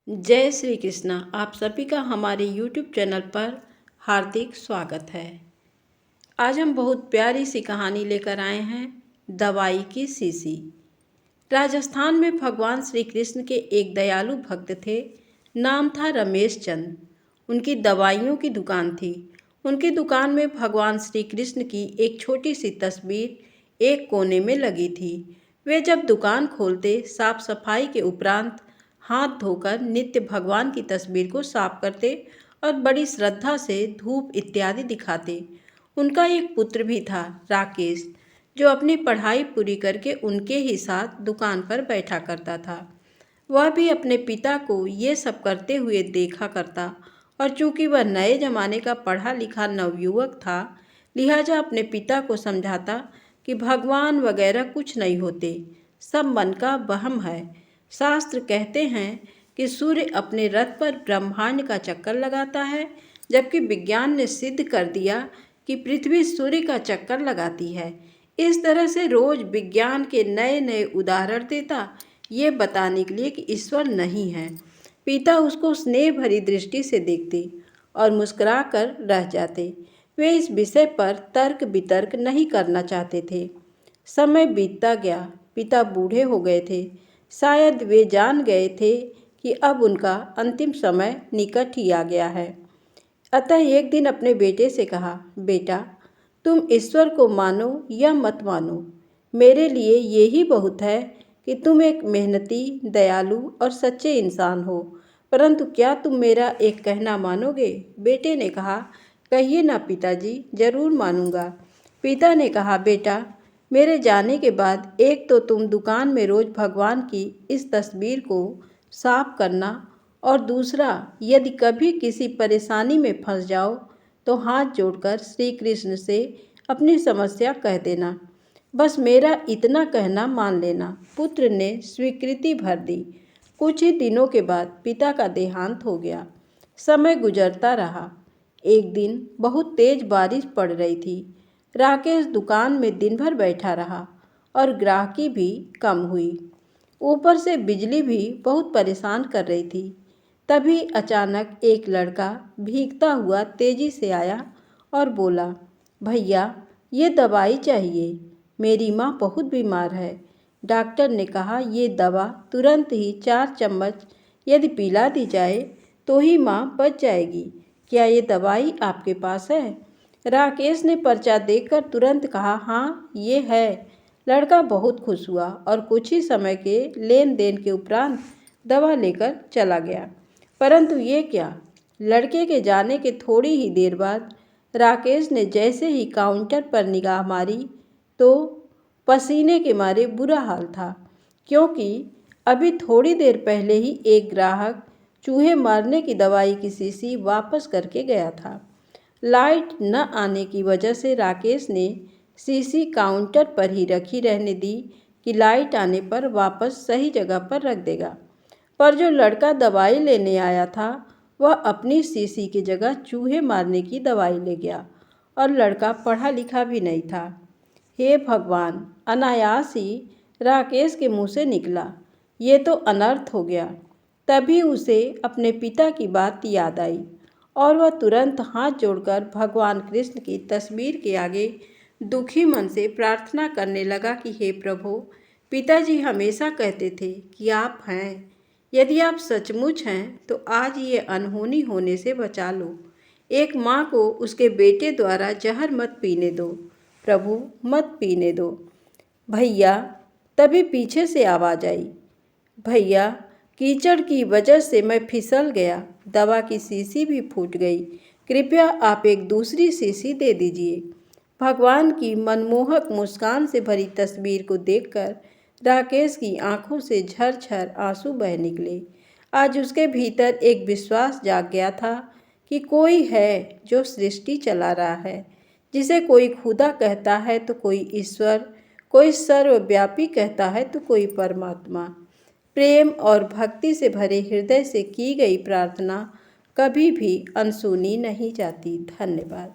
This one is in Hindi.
जय श्री कृष्णा। आप सभी का हमारे YouTube चैनल पर हार्दिक स्वागत है। आज हम बहुत प्यारी सी कहानी लेकर आए हैं, दवाई की शीशी। राजस्थान में भगवान श्री कृष्ण के एक दयालु भक्त थे। नाम था रमेश चंद। उनकी दवाइयों की दुकान थी। उनकी दुकान में भगवान श्री कृष्ण की एक छोटी सी तस्वीर एक कोने में लगी थी। वे जब दुकान खोलते साफ सफाई के उपरांत हाथ धोकर नित्य भगवान की तस्वीर को साफ करते और बड़ी श्रद्धा से धूप इत्यादि दिखाते। उनका एक पुत्र भी था, राकेश, जो अपनी पढ़ाई पूरी करके उनके ही साथ दुकान पर बैठा करता था। वह भी अपने पिता को ये सब करते हुए देखा करता और चूंकि वह नए जमाने का पढ़ा लिखा नवयुवक था, लिहाजा अपने पिता को समझाता कि भगवान वगैरह कुछ नहीं होते, सब मन का वहम है। शास्त्र कहते हैं कि सूर्य अपने रथ पर ब्रह्मांड का चक्कर लगाता है, जबकि विज्ञान ने सिद्ध कर दिया कि पृथ्वी सूर्य का चक्कर लगाती है। इस तरह से रोज विज्ञान के नए नए उदाहरण देता, ये बताने के लिए कि ईश्वर नहीं है। पिता उसको स्नेह भरी दृष्टि से देखते और मुस्कुरा कर रह जाते। वे इस विषय पर तर्क वितर्क नहीं करना चाहते थे। समय बीतता गया। पिता बूढ़े हो गए थे। शायद वे जान गए थे कि अब उनका अंतिम समय निकट ही आ गया है। अतः एक दिन अपने बेटे से कहा, बेटा, तुम ईश्वर को मानो या मत मानो, मेरे लिए यही बहुत है कि तुम एक मेहनती, दयालु और सच्चे इंसान हो। परंतु क्या तुम मेरा एक कहना मानोगे? बेटे ने कहा, कहिए ना पिताजी, जरूर मानूंगा। पिता ने कहा, बेटा, मेरे जाने के बाद एक तो तुम दुकान में रोज भगवान की इस तस्वीर को साफ करना, और दूसरा, यदि कभी किसी परेशानी में फंस जाओ तो हाथ जोड़कर श्री कृष्ण से अपनी समस्या कह देना। बस मेरा इतना कहना मान लेना। पुत्र ने स्वीकृति भर दी। कुछ ही दिनों के बाद पिता का देहांत हो गया। समय गुजरता रहा। एक दिन बहुत तेज बारिश पड़ रही थी। राकेश दुकान में दिन भर बैठा रहा और ग्राहकी भी कम हुई। ऊपर से बिजली भी बहुत परेशान कर रही थी। तभी अचानक एक लड़का भीगता हुआ तेजी से आया और बोला, भैया, ये दवाई चाहिए, मेरी माँ बहुत बीमार है। डॉक्टर ने कहा ये दवा तुरंत ही 4 चम्मच यदि पिला दी जाए तो ही माँ बच जाएगी। क्या ये दवाई आपके पास है? राकेश ने पर्चा देखकर तुरंत कहा, हाँ, ये है। लड़का बहुत खुश हुआ और कुछ ही समय के लेन देन के उपरांत दवा लेकर चला गया। परंतु ये क्या, लड़के के जाने के थोड़ी ही देर बाद राकेश ने जैसे ही काउंटर पर निगाह मारी तो पसीने के मारे बुरा हाल था, क्योंकि अभी थोड़ी देर पहले ही एक ग्राहक चूहे मारने की दवाई की शीशी वापस करके गया था। लाइट न आने की वजह से राकेश ने शीशी काउंटर पर ही रखी रहने दी कि लाइट आने पर वापस सही जगह पर रख देगा। पर जो लड़का दवाई लेने आया था वह अपनी शीशी की जगह चूहे मारने की दवाई ले गया, और लड़का पढ़ा लिखा भी नहीं था। हे भगवान, अनायास ही राकेश के मुंह से निकला, ये तो अनर्थ हो गया। तभी उसे अपने पिता की बात याद आई और वह तुरंत हाथ जोड़कर भगवान कृष्ण की तस्वीर के आगे दुखी मन से प्रार्थना करने लगा कि हे प्रभु, पिताजी हमेशा कहते थे कि आप हैं। यदि आप सचमुच हैं तो आज ये अनहोनी होने से बचा लो। एक माँ को उसके बेटे द्वारा जहर मत पीने दो, प्रभु, मत पीने दो। भैया, तभी पीछे से आवाज़ आई, भैया, कीचड़ की वजह से मैं फिसल गया, दवा की शीशी भी फूट गई, कृपया आप एक दूसरी शीशी दे दीजिए। भगवान की मनमोहक मुस्कान से भरी तस्वीर को देखकर राकेश की आंखों से झरझर आंसू बह निकले। आज उसके भीतर एक विश्वास जाग गया था कि कोई है जो सृष्टि चला रहा है। जिसे कोई खुदा कहता है तो कोई ईश्वर, कोई सर्वव्यापी कहता है तो कोई परमात्मा। प्रेम और भक्ति से भरे हृदय से की गई प्रार्थना कभी भी अनसुनी नहीं जाती। धन्यवाद।